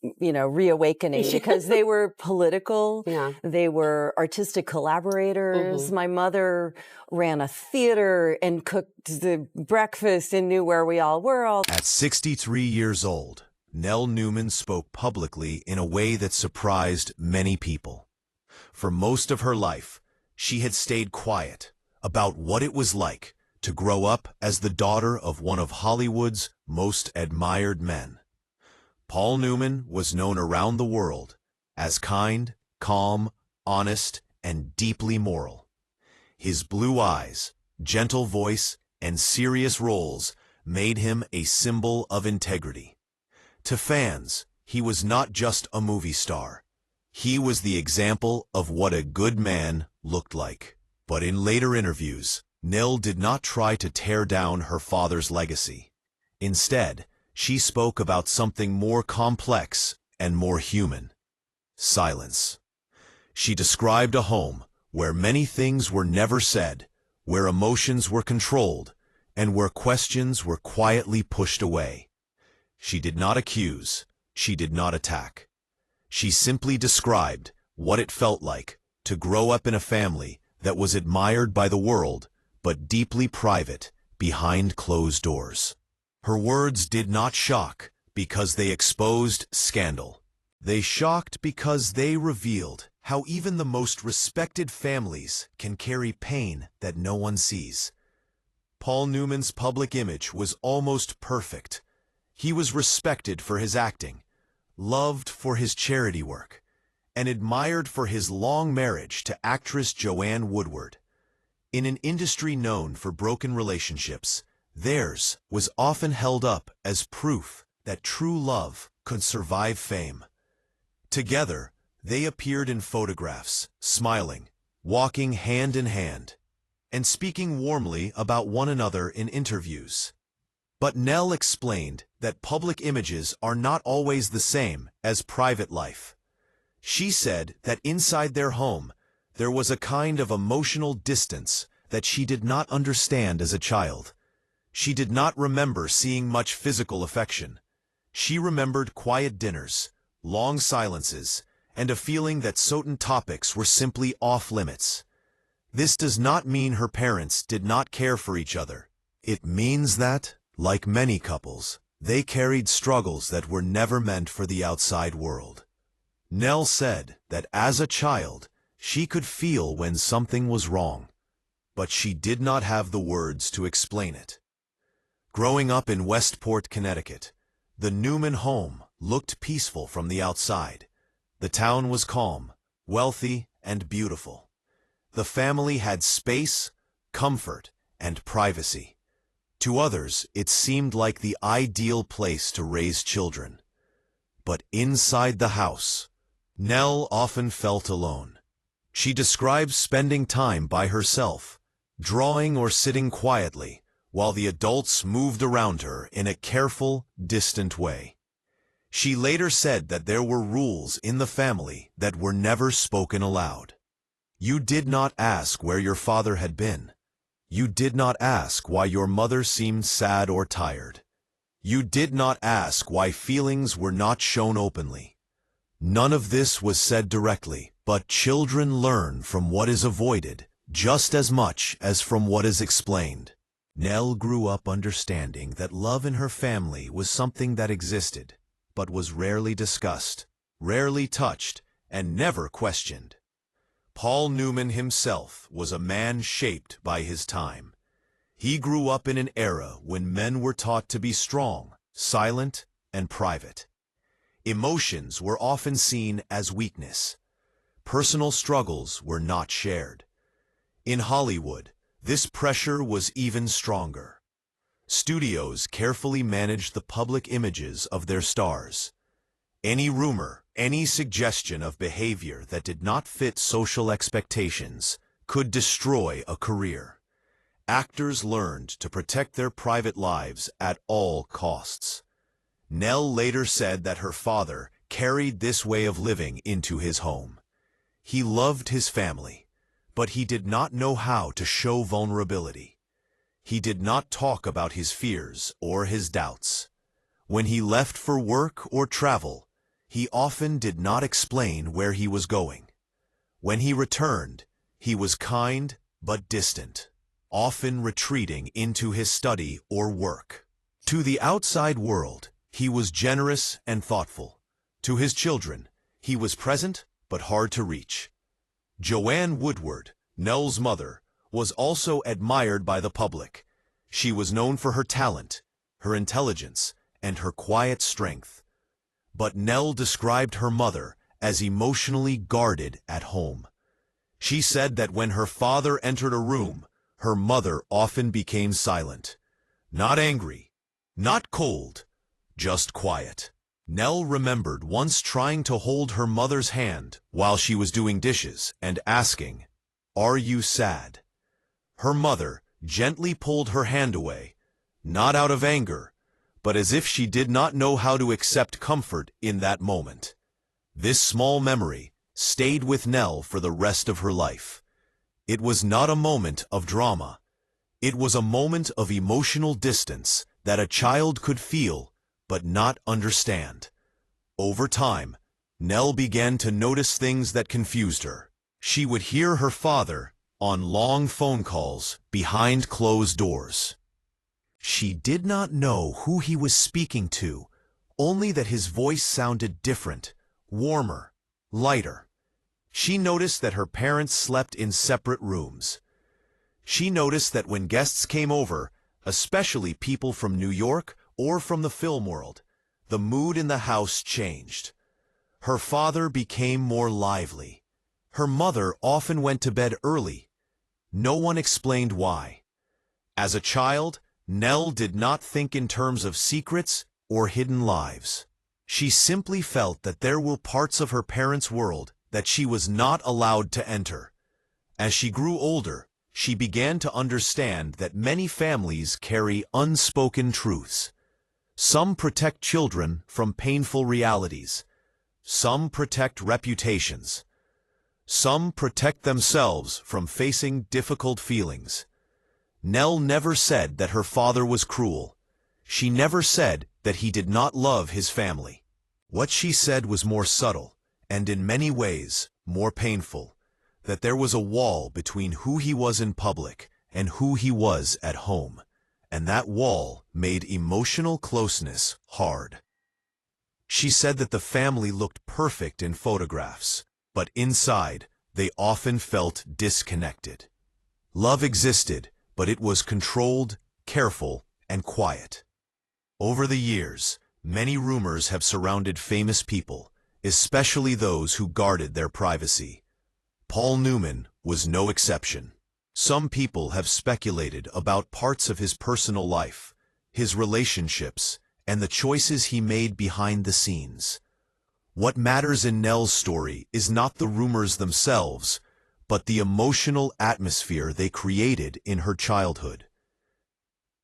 reawakening because they were political. Yeah. They were artistic collaborators. My mother ran a theater and cooked the breakfast and knew where we all were. At 63 years old, Nell Newman spoke publicly in a way that surprised many people. For most of her life, she had stayed quiet about what it was like to grow up as the daughter of one of Hollywood's most admired men. Paul Newman was known around the world as kind, calm, honest, and deeply moral. His blue eyes, gentle voice, and serious roles made him a symbol of integrity. To fans, he was not just a movie star. He was the example of what a good man looked like. But in later interviews, Nell did not try to tear down her father's legacy. Instead, she spoke about something more complex and more human: silence. She described a home where many things were never said, where emotions were controlled, and where questions were quietly pushed away. She did not accuse, she did not attack. She simply described what it felt like to grow up in a family that was admired by the world, but deeply private behind closed doors. Her words did not shock because they exposed scandal. They shocked because they revealed how even the most respected families can carry pain that no one sees. Paul Newman's public image was almost perfect. He was respected for his acting, loved for his charity work, and admired for his long marriage to actress Joanne Woodward. In an industry known for broken relationships, theirs was often held up as proof that true love could survive fame. Together, they appeared in photographs, smiling, walking hand in hand, and speaking warmly about one another in interviews. But Nell explained that public images are not always the same as private life. She said that inside their home, there was a kind of emotional distance that she did not understand as a child. She did not remember seeing much physical affection. She remembered quiet dinners, long silences, and a feeling that certain topics were simply off-limits. This does not mean her parents did not care for each other. It means that, like many couples, they carried struggles that were never meant for the outside world. Nell said that as a child, she could feel when something was wrong, but she did not have the words to explain it. Growing up in Westport, Connecticut, the Newman home looked peaceful from the outside. The town was calm, wealthy, and beautiful. The family had space, comfort, and privacy. To others, it seemed like the ideal place to raise children. But inside the house, Nell often felt alone. She describes spending time by herself, drawing or sitting quietly, while the adults moved around her in a careful, distant way. She later said that there were rules in the family that were never spoken aloud. You did not ask where your father had been. You did not ask why your mother seemed sad or tired. You did not ask why feelings were not shown openly. None of this was said directly, but children learn from what is avoided just as much as from what is explained. Nell grew up understanding that love in her family was something that existed, but was rarely discussed, rarely touched, and never questioned. Paul Newman himself was a man shaped by his time. He grew up in an era when men were taught to be strong, silent, and private. Emotions were often seen as weakness. Personal struggles were not shared. In Hollywood, this pressure was even stronger. Studios carefully managed the public images of their stars. Any rumor, any suggestion of behavior that did not fit social expectations could destroy a career. Actors learned to protect their private lives at all costs. Nell later said that her father carried this way of living into his home. He loved his family, but he did not know how to show vulnerability. He did not talk about his fears or his doubts. When he left for work or travel, He often did not explain where he was going. When he returned, he was kind but distant, often retreating into his study or work. To the outside world, he was generous and thoughtful. To his children, he was present but hard to reach. Joanne Woodward, Nell's mother, was also admired by the public. She was known for her talent, her intelligence, and her quiet strength. But Nell described her mother as emotionally guarded at home. She said that when her father entered a room, her mother often became silent. Not angry, not cold, just quiet. Nell remembered once trying to hold her mother's hand while she was doing dishes and asking, "Are you sad?" Her mother gently pulled her hand away, not out of anger, but as if she did not know how to accept comfort in that moment. This small memory stayed with Nell for the rest of her life. It was not a moment of drama. It was a moment of emotional distance that a child could feel but not understand. Over time, Nell began to notice things that confused her. She would hear her father on long phone calls behind closed doors. She did not know who he was speaking to, only that his voice sounded different, warmer, lighter. She noticed that her parents slept in separate rooms. She noticed that when guests came over, especially people from New York or from the film world, the mood in the house changed. Her father became more lively. Her mother often went to bed early. No one explained why. As a child, Nell did not think in terms of secrets or hidden lives. She simply felt that there were parts of her parents' world that she was not allowed to enter. As she grew older, she began to understand that many families carry unspoken truths. Some protect children from painful realities. Some protect reputations. Some protect themselves from facing difficult feelings. Nell never said that her father was cruel. She never said that he did not love his family. What she said was more subtle, and in many ways more painful, that there was a wall between who he was in public and who he was at home, and that wall made emotional closeness hard. She said that the family looked perfect in photographs, but inside they often felt disconnected. Love existed, but it was controlled, careful, and quiet. Over the years, many rumors have surrounded famous people, especially those who guarded their privacy. Paul Newman was no exception. Some people have speculated about parts of his personal life, his relationships, and the choices he made behind the scenes. What matters in Nell's story is not the rumors themselves, but the emotional atmosphere they created in her childhood.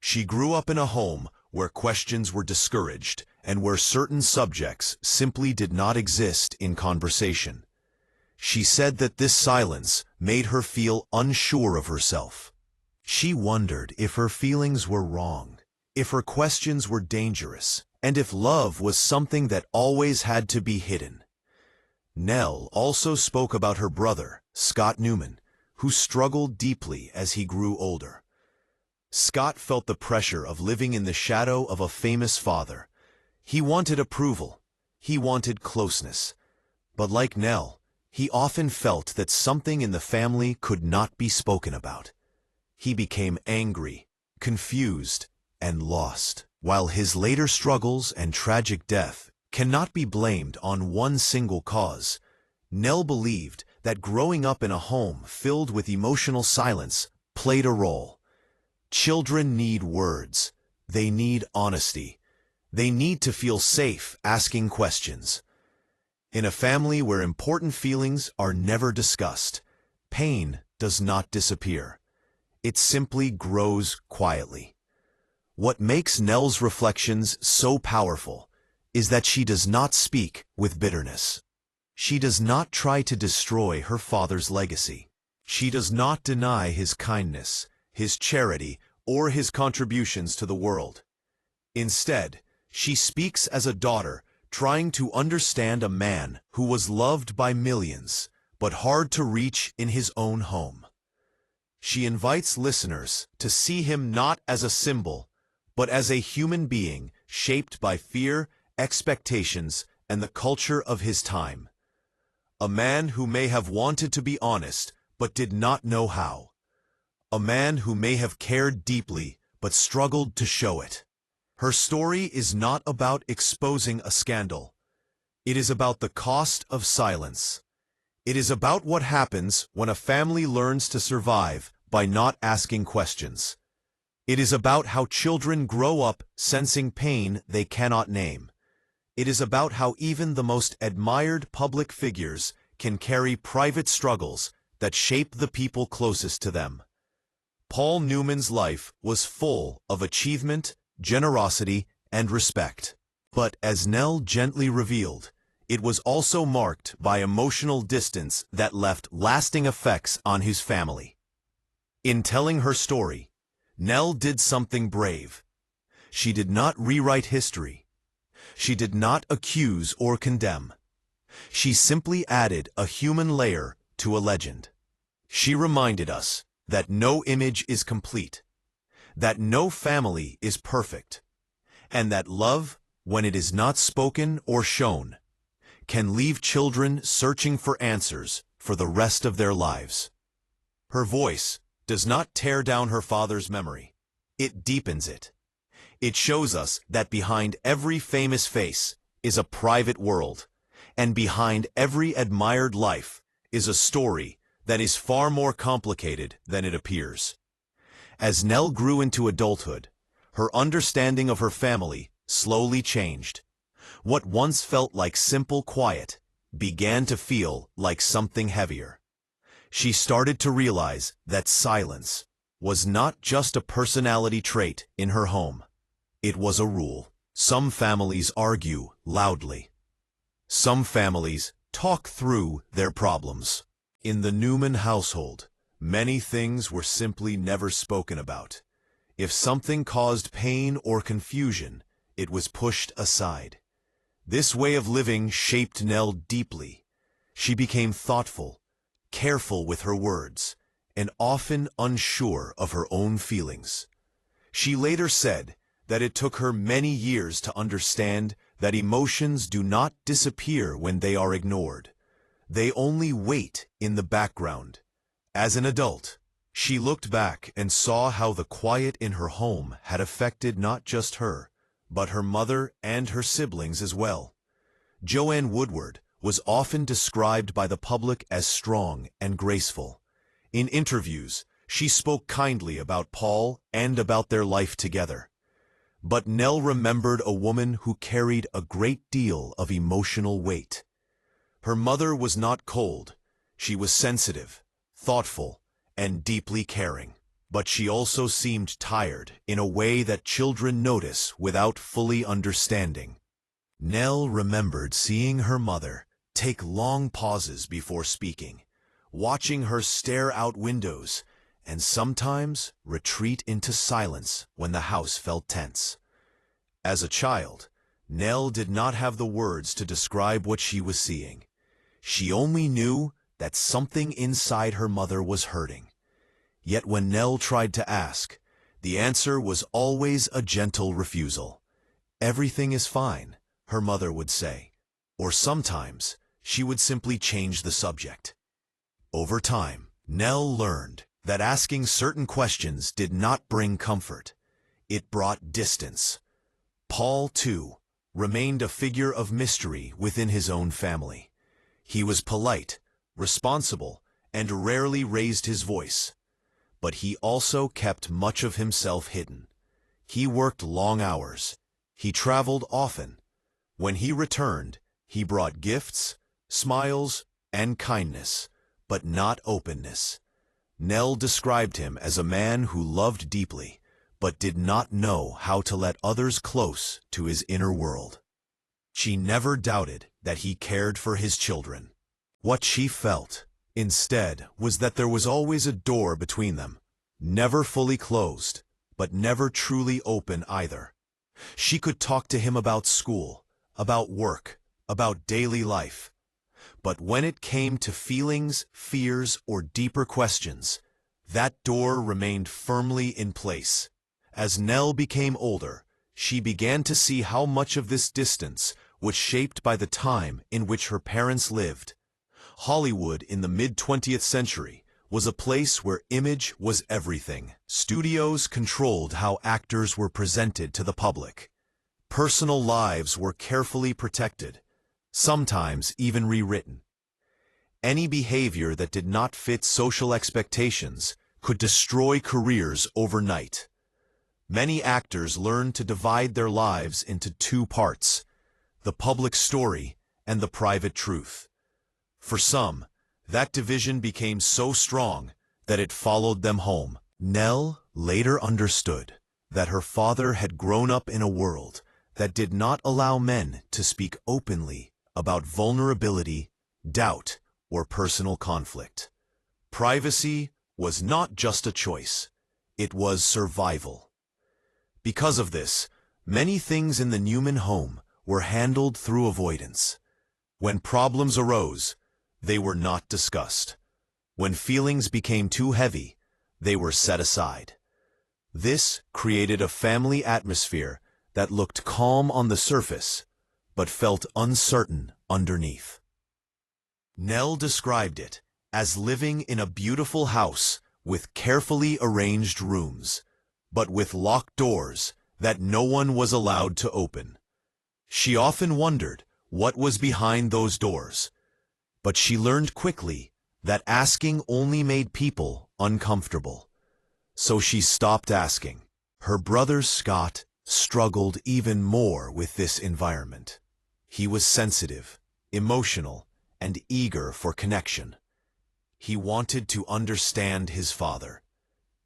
She grew up in a home where questions were discouraged and where certain subjects simply did not exist in conversation. She said that this silence made her feel unsure of herself. She wondered if her feelings were wrong, if her questions were dangerous, and if love was something that always had to be hidden. Nell also spoke about her brother, Scott Newman, who struggled deeply as he grew older. Scott felt the pressure of living in the shadow of a famous father. He wanted approval. He wanted closeness. But like Nell, he often felt that something in the family could not be spoken about. He became angry, confused, and lost. While his later struggles and tragic death cannot be blamed on one single cause, Nell believed that growing up in a home filled with emotional silence played a role. Children need words. They need honesty. They need to feel safe asking questions. In a family where important feelings are never discussed, pain does not disappear. It simply grows quietly. What makes Nell's reflections so powerful is that she does not speak with bitterness. She does not try to destroy her father's legacy. She does not deny his kindness, his charity, or his contributions to the world. Instead, she speaks as a daughter trying to understand a man who was loved by millions, but hard to reach in his own home. She invites listeners to see him not as a symbol, but as a human being shaped by fear, expectations, and the culture of his time. A man who may have wanted to be honest, but did not know how. A man who may have cared deeply, but struggled to show it. Her story is not about exposing a scandal. It is about the cost of silence. It is about what happens when a family learns to survive by not asking questions. It is about how children grow up sensing pain they cannot name. It is about how even the most admired public figures can carry private struggles that shape the people closest to them. Paul Newman's life was full of achievement, generosity, and respect. But as Nell gently revealed, it was also marked by emotional distance that left lasting effects on his family. In telling her story, Nell did something brave. She did not rewrite history. She did not accuse or condemn. She simply added a human layer to a legend. She reminded us that no image is complete, that no family is perfect, and that love, when it is not spoken or shown, can leave children searching for answers for the rest of their lives. Her voice does not tear down her father's memory. It deepens it. It shows us that behind every famous face is a private world, and behind every admired life is a story that is far more complicated than it appears. As Nell grew into adulthood, her understanding of her family slowly changed. What once felt like simple quiet began to feel like something heavier. She started to realize that silence was not just a personality trait in her home. It was a rule. Some families argue loudly. Some families talk through their problems. In the Newman household, many things were simply never spoken about. If something caused pain or confusion, it was pushed aside. This way of living shaped Nell deeply. She became thoughtful, careful with her words, and often unsure of her own feelings. She later said that it took her many years to understand that emotions do not disappear when they are ignored. They only wait in the background. As an adult, she looked back and saw how the quiet in her home had affected not just her, but her mother and her siblings as well. Joanne Woodward was often described by the public as strong and graceful. In interviews, she spoke kindly about Paul and about their life together. But Nell remembered a woman who carried a great deal of emotional weight. Her mother was not cold. She was sensitive, thoughtful, and deeply caring. But she also seemed tired in a way that children notice without fully understanding. Nell remembered seeing her mother take long pauses before speaking, watching her stare out windows, and sometimes retreat into silence when the house felt tense. As a child, Nell did not have the words to describe what she was seeing. She only knew that something inside her mother was hurting. Yet when Nell tried to ask, the answer was always a gentle refusal. "Everything is fine," her mother would say, or sometimes she would simply change the subject. Over time, Nell learned that asking certain questions did not bring comfort. It brought distance. Paul, too, remained a figure of mystery within his own family. He was polite, responsible, and rarely raised his voice. But he also kept much of himself hidden. He worked long hours. He traveled often. When he returned, he brought gifts, smiles, and kindness, but not openness. Nell described him as a man who loved deeply, but did not know how to let others close to his inner world. She never doubted that he cared for his children. What she felt, instead, was that there was always a door between them, never fully closed, but never truly open either. She could talk to him about school, about work, about daily life. But when it came to feelings, fears, or deeper questions, that door remained firmly in place. As Nell became older, she began to see how much of this distance was shaped by the time in which her parents lived. Hollywood in the mid-20th century was a place where image was everything. Studios controlled how actors were presented to the public. Personal lives were carefully protected, sometimes even rewritten. Any behavior that did not fit social expectations could destroy careers overnight. Many actors learned to divide their lives into two parts: the public story and the private truth. For some, that division became so strong that it followed them home. Nell later understood that her father had grown up in a world that did not allow men to speak openly about vulnerability, doubt, or personal conflict. Privacy was not just a choice, it was survival. Because of this, many things in the Newman home were handled through avoidance. When problems arose, they were not discussed. When feelings became too heavy, they were set aside. This created a family atmosphere that looked calm on the surface, but felt uncertain underneath. Nell described it as living in a beautiful house with carefully arranged rooms, but with locked doors that no one was allowed to open. She often wondered what was behind those doors, but she learned quickly that asking only made people uncomfortable. So she stopped asking. Her brother Scott struggled even more with this environment. He was sensitive, emotional, and eager for connection. He wanted to understand his father.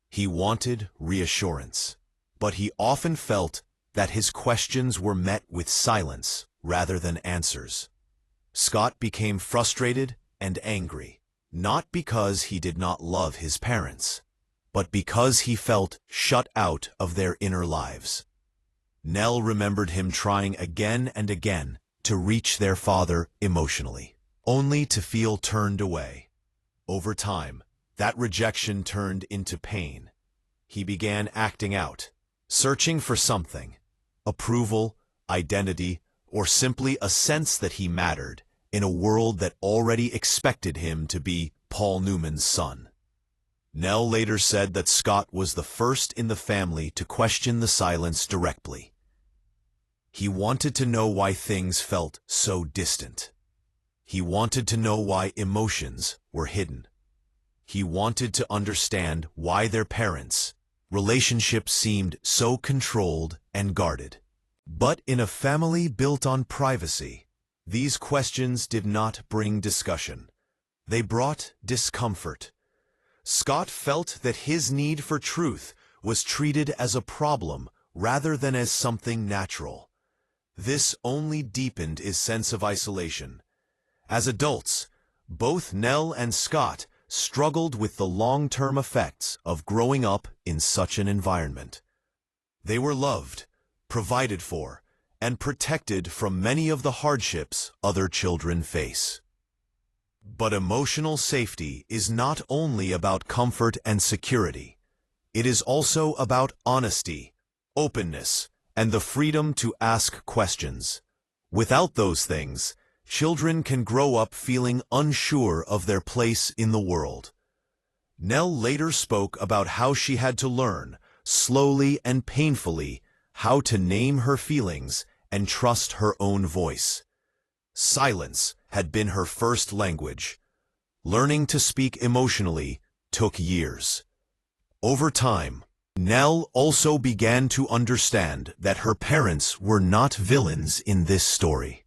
He wanted reassurance, but he often felt that his questions were met with silence rather than answers. Scott became frustrated and angry, not because he did not love his parents, but because he felt shut out of their inner lives. Nell remembered him trying again and again to reach their father emotionally, only to feel turned away. Over time, that rejection turned into pain. He began acting out, searching for something: approval, identity, or simply a sense that he mattered in a world that already expected him to be Paul Newman's son. Nell later said that Scott was the first in the family to question the silence directly. He wanted to know why things felt so distant. He wanted to know why emotions were hidden. He wanted to understand why their parents' relationships seemed so controlled and guarded. But in a family built on privacy, these questions did not bring discussion. They brought discomfort. Scott felt that his need for truth was treated as a problem rather than as something natural. This only deepened his sense of isolation. As adults, both Nell and Scott struggled with the long-term effects of growing up in such an environment. They were loved, provided for, and protected from many of the hardships other children face. But emotional safety is not only about comfort and security. It is also about honesty, openness, and the freedom to ask questions. Without those things, children can grow up feeling unsure of their place in the world. Nell later spoke about how she had to learn, slowly and painfully, how to name her feelings and trust her own voice. Silence had been her first language. Learning to speak emotionally took years. Over time, Nell also began to understand that her parents were not villains in this story.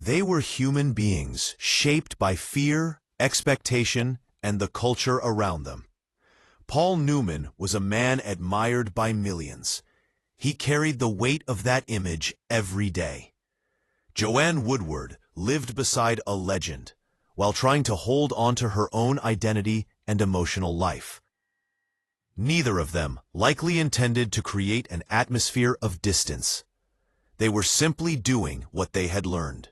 They were human beings shaped by fear, expectation, and the culture around them. Paul Newman was a man admired by millions. He carried the weight of that image every day. Joanne Woodward lived beside a legend while trying to hold on to her own identity and emotional life. Neither of them likely intended to create an atmosphere of distance. They were simply doing what they had learned.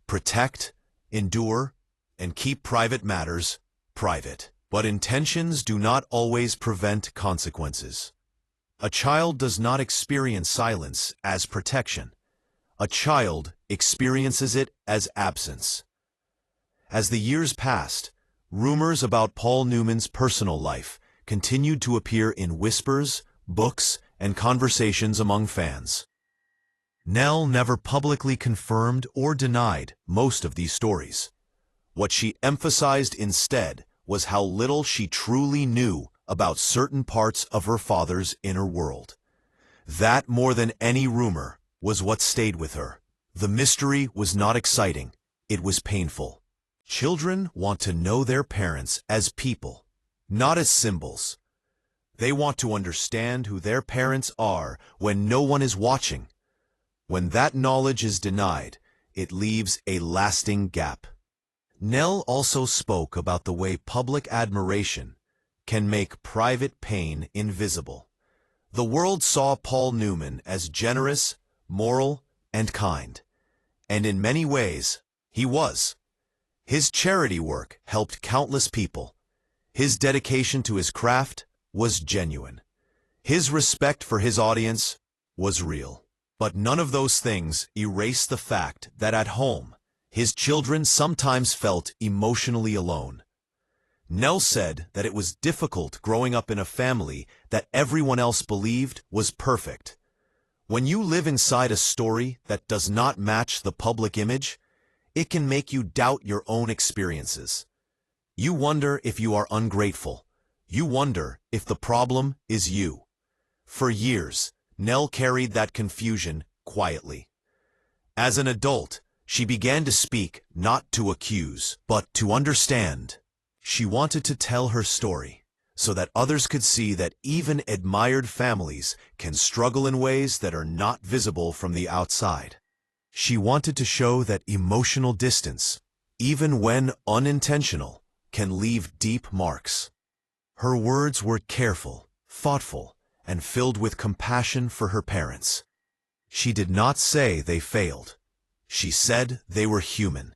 Protect, endure, and keep private matters private. But intentions do not always prevent consequences. A child does not experience silence as protection. A child experiences it as absence. As the years passed, rumors about Paul Newman's personal life continued to appear in whispers, books, and conversations among fans. Nell never publicly confirmed or denied most of these stories. What she emphasized instead was how little she truly knew about certain parts of her father's inner world. That, more than any rumor, was what stayed with her. The mystery was not exciting, it was painful. Children want to know their parents as people, not as symbols. They want to understand who their parents are when no one is watching. When that knowledge is denied, it leaves a lasting gap. Nell also spoke about the way public admiration can make private pain invisible. The world saw Paul Newman as generous, moral, and kind. And in many ways, he was. His charity work helped countless people. His dedication to his craft was genuine. His respect for his audience was real. But none of those things erase the fact that at home, his children sometimes felt emotionally alone. Nell said that it was difficult growing up in a family that everyone else believed was perfect. When you live inside a story that does not match the public image, it can make you doubt your own experiences. You wonder if you are ungrateful. You wonder if the problem is you. For years, Nell carried that confusion quietly. As an adult, she began to speak not to accuse, but to understand. She wanted to tell her story, so that others could see that even admired families can struggle in ways that are not visible from the outside. She wanted to show that emotional distance, even when unintentional, can leave deep marks. Her words were careful, thoughtful, and filled with compassion for her parents. She did not say they failed. She said they were human.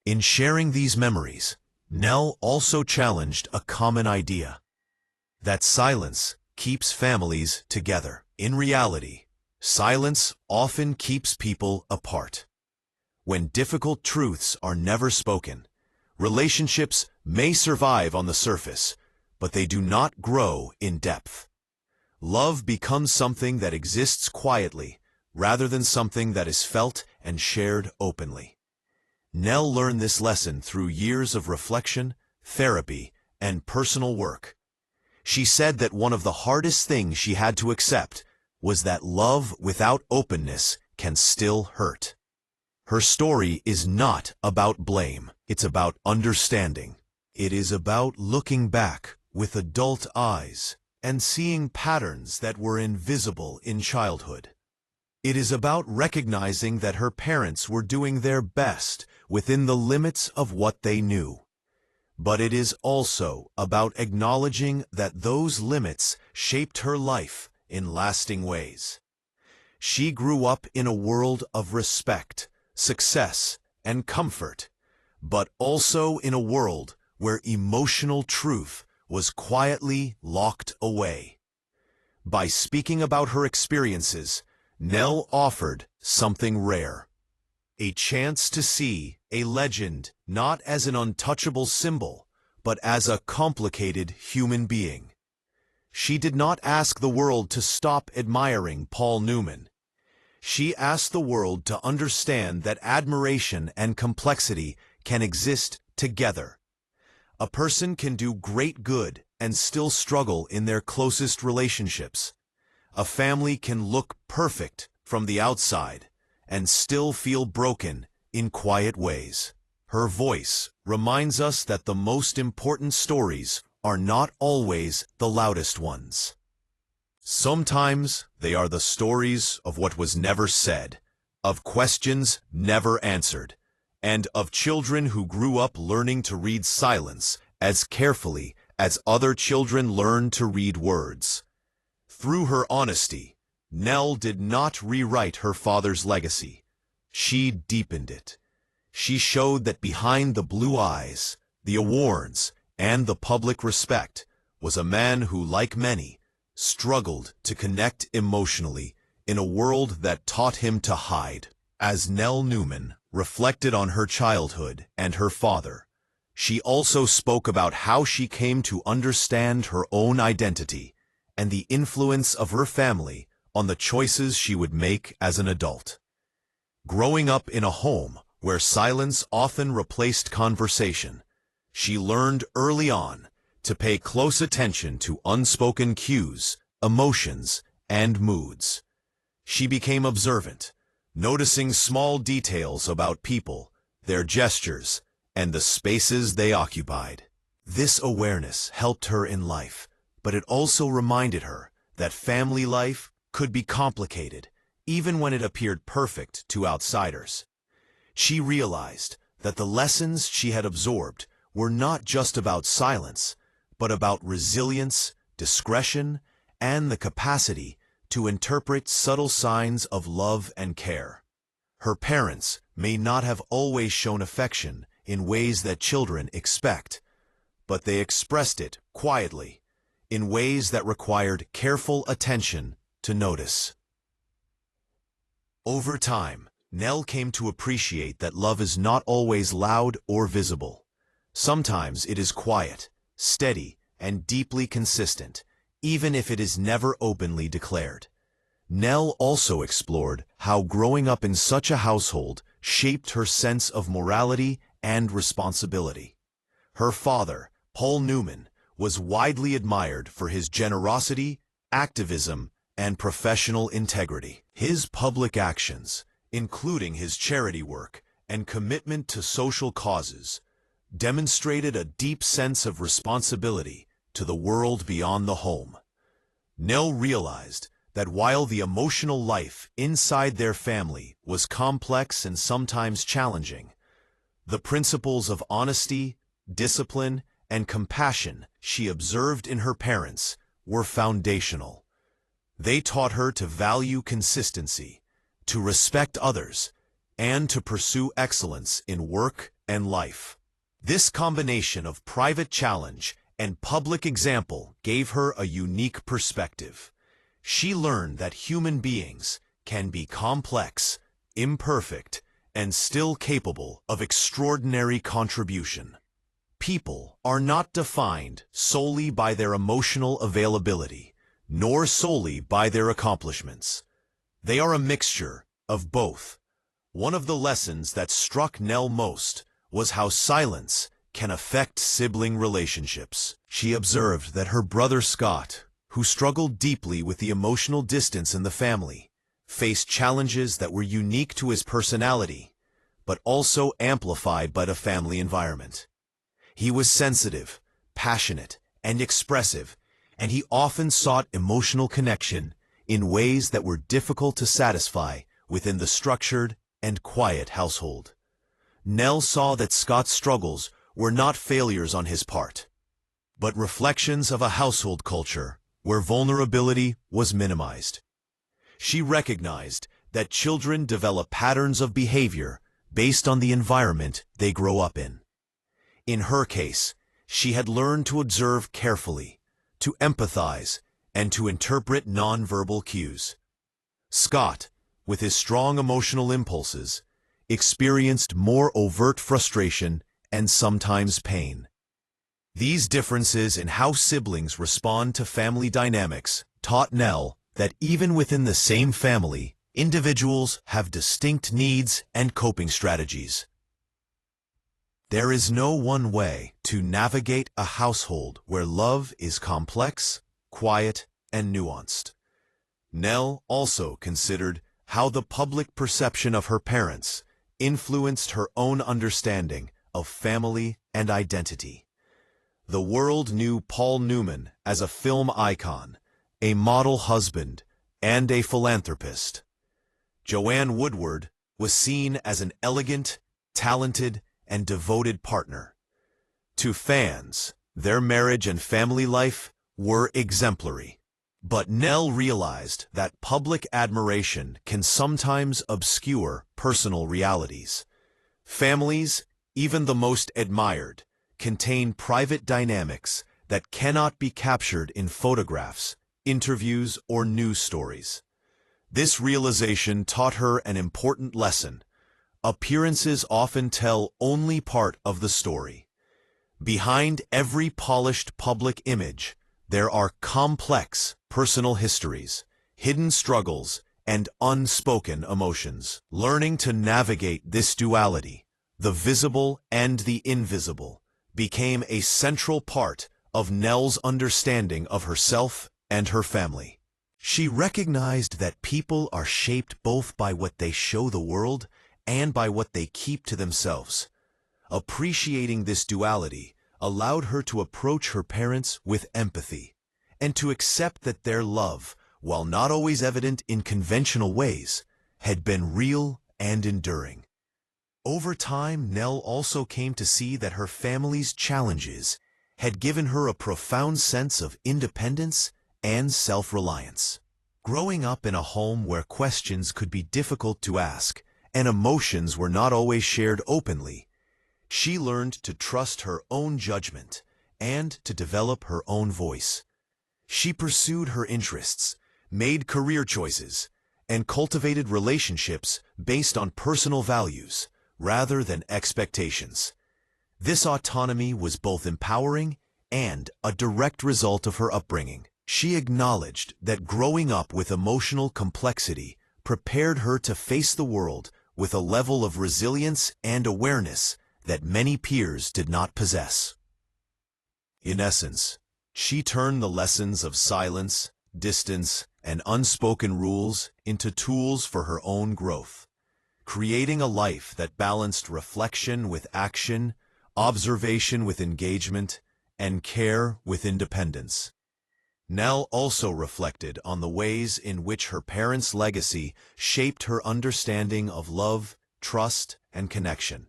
In sharing these memories, Nell also challenged a common idea: that silence keeps families together. In reality, silence often keeps people apart. When difficult truths are never spoken, relationships may survive on the surface, but they do not grow in depth. Love becomes something that exists quietly, rather than something that is felt and shared openly. Nell learned this lesson through years of reflection, therapy, and personal work. She said that one of the hardest things she had to accept was that love without openness can still hurt. Her story is not about blame. It's about understanding. It is about looking back with adult eyes and seeing patterns that were invisible in childhood. It is about recognizing that her parents were doing their best within the limits of what they knew. But it is also about acknowledging that those limits shaped her life in lasting ways. She grew up in a world of respect, success, and comfort, but also in a world where emotional truth was quietly locked away. By speaking about her experiences, Nell offered something rare: a chance to see a legend not as an untouchable symbol, but as a complicated human being. She did not ask the world to stop admiring Paul Newman. She asked the world to understand that admiration and complexity can exist together. A person can do great good and still struggle in their closest relationships. A family can look perfect from the outside and still feel broken in quiet ways. Her voice reminds us that the most important stories are not always the loudest ones. Sometimes they are the stories of what was never said, of questions never answered, and of children who grew up learning to read silence as carefully as other children learn to read words. Through her honesty, Nell did not rewrite her father's legacy. She deepened it. She showed that behind the blue eyes, the awards, and the public respect was a man who, like many, struggled to connect emotionally in a world that taught him to hide. As Nell Newman reflected on her childhood and her father, she also spoke about how she came to understand her own identity and the influence of her family on the choices she would make as an adult. Growing up in a home where silence often replaced conversation, she learned early on to pay close attention to unspoken cues, emotions, and moods. She became observant, noticing small details about people, their gestures, and the spaces they occupied. This awareness helped her in life, but it also reminded her that family life could be complicated, even when it appeared perfect to outsiders. She realized that the lessons she had absorbed were not just about silence, but about resilience, discretion, and the capacity to interpret subtle signs of love and care. Her parents may not have always shown affection in ways that children expect, but they expressed it quietly, in ways that required careful attention to notice. Over time, Nell came to appreciate that love is not always loud or visible. Sometimes it is quiet, steady, and deeply consistent, even if it is never openly declared. Nell also explored how growing up in such a household shaped her sense of morality and responsibility. Her father, Paul Newman, was widely admired for his generosity, activism, and professional integrity. His public actions, including his charity work and commitment to social causes, demonstrated a deep sense of responsibility to the world beyond the home. Nell realized that while the emotional life inside their family was complex and sometimes challenging, the principles of honesty, discipline, and compassion she observed in her parents were foundational. They taught her to value consistency, to respect others, and to pursue excellence in work and life. This combination of private challenge and public example gave her a unique perspective. She learned that human beings can be complex, imperfect, and still capable of extraordinary contribution. People are not defined solely by their emotional availability, nor solely by their accomplishments. They are a mixture of both. One of the lessons that struck Nell most was how silence can affect sibling relationships. She observed that her brother Scott, who struggled deeply with the emotional distance in the family, faced challenges that were unique to his personality, but also amplified by the family environment. He was sensitive, passionate, and expressive, and he often sought emotional connection in ways that were difficult to satisfy within the structured and quiet household. Nell saw that Scott's struggles were not failures on his part, but reflections of a household culture where vulnerability was minimized. She recognized that children develop patterns of behavior based on the environment they grow up in. In her case, she had learned to observe carefully, to empathize, and to interpret nonverbal cues. Scott, with his strong emotional impulses, experienced more overt frustration and sometimes pain. These differences in how siblings respond to family dynamics taught Nell that even within the same family, individuals have distinct needs and coping strategies. There is no one way to navigate a household where love is complex, quiet, and nuanced. Nell also considered how the public perception of her parents influenced her own understanding of family and identity. The world knew Paul Newman as a film icon, a model husband, and a philanthropist. Joanne Woodward was seen as an elegant, talented, and devoted partner. To fans, their marriage and family life were exemplary. But Nell realized that public admiration can sometimes obscure personal realities. Families, even the most admired, contain private dynamics that cannot be captured in photographs, interviews, or news stories. This realization taught her an important lesson. Appearances often tell only part of the story. Behind every polished public image, there are complex personal histories, hidden struggles, and unspoken emotions. Learning to navigate this duality, the visible and the invisible, became a central part of Nell's understanding of herself and her family. She recognized that people are shaped both by what they show the world and by what they keep to themselves. Appreciating this duality allowed her to approach her parents with empathy and to accept that their love, while not always evident in conventional ways, had been real and enduring. Over time, Nell also came to see that her family's challenges had given her a profound sense of independence and self-reliance. Growing up in a home where questions could be difficult to ask and emotions were not always shared openly, she learned to trust her own judgment and to develop her own voice. She pursued her interests, made career choices, and cultivated relationships based on personal values rather than expectations. This autonomy was both empowering and a direct result of her upbringing. She acknowledged that growing up with emotional complexity prepared her to face the world with a level of resilience and awareness that many peers did not possess. In essence, she turned the lessons of silence, distance, and unspoken rules into tools for her own growth, creating a life that balanced reflection with action, observation with engagement, and care with independence. Nell also reflected on the ways in which her parents' legacy shaped her understanding of love, trust, and connection.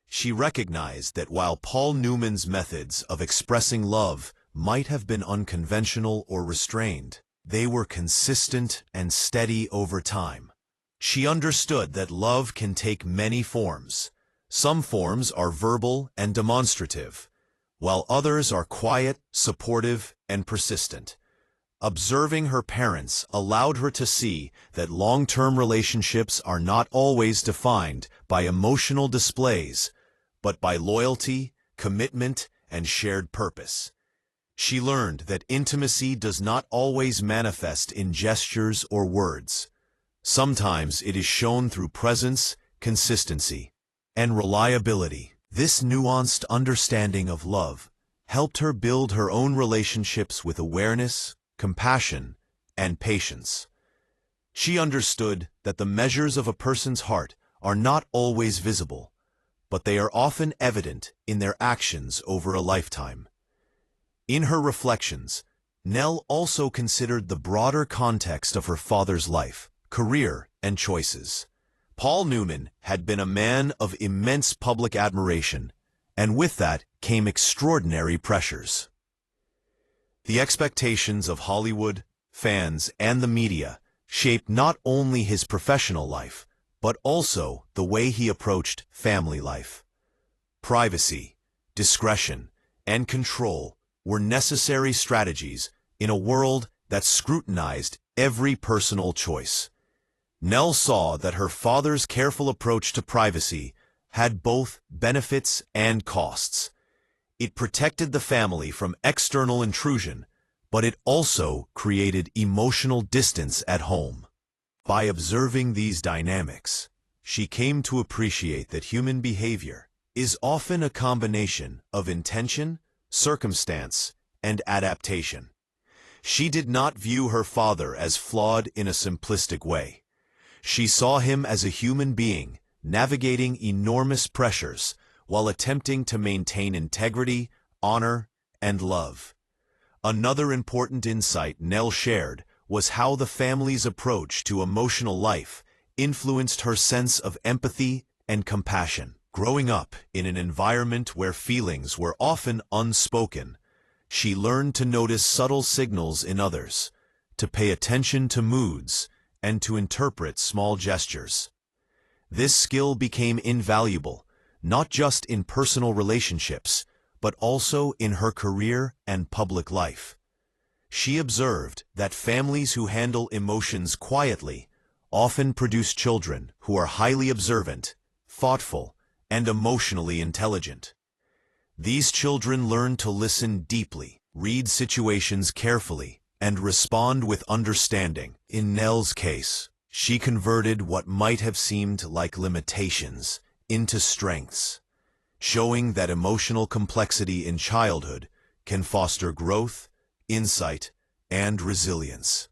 She recognized that while Paul Newman's methods of expressing love might have been unconventional or restrained, they were consistent and steady over time. She understood that love can take many forms. Some forms are verbal and demonstrative, while others are quiet, supportive, and persistent. Observing her parents allowed her to see that long-term relationships are not always defined by emotional displays, but by loyalty, commitment, and shared purpose. She learned that intimacy does not always manifest in gestures or words. Sometimes it is shown through presence, consistency, and reliability. This nuanced understanding of love helped her build her own relationships with awareness, compassion, and patience. She understood that the measures of a person's heart are not always visible, but they are often evident in their actions over a lifetime. In her reflections, Nell also considered the broader context of her father's life, career, and choices. Paul Newman had been a man of immense public admiration, and with that came extraordinary pressures. The expectations of Hollywood, fans, and the media shaped not only his professional life, but also the way he approached family life. Privacy, discretion, and control were necessary strategies in a world that scrutinized every personal choice. Nell saw that her father's careful approach to privacy had both benefits and costs. It protected the family from external intrusion, but it also created emotional distance at home. By observing these dynamics, she came to appreciate that human behavior is often a combination of intention, circumstance, and adaptation. She did not view her father as flawed in a simplistic way. She saw him as a human being, navigating enormous pressures while attempting to maintain integrity, honor, and love. Another important insight Nell shared was how the family's approach to emotional life influenced her sense of empathy and compassion. Growing up in an environment where feelings were often unspoken, she learned to notice subtle signals in others, to pay attention to moods and to interpret small gestures. This skill became invaluable, not just in personal relationships, but also in her career and public life. She observed that families who handle emotions quietly often produce children who are highly observant, thoughtful, and emotionally intelligent. These children learn to listen deeply, read situations carefully, and respond with understanding. In Nell's case, she converted what might have seemed like limitations into strengths, showing that emotional complexity in childhood can foster growth, insight, and resilience.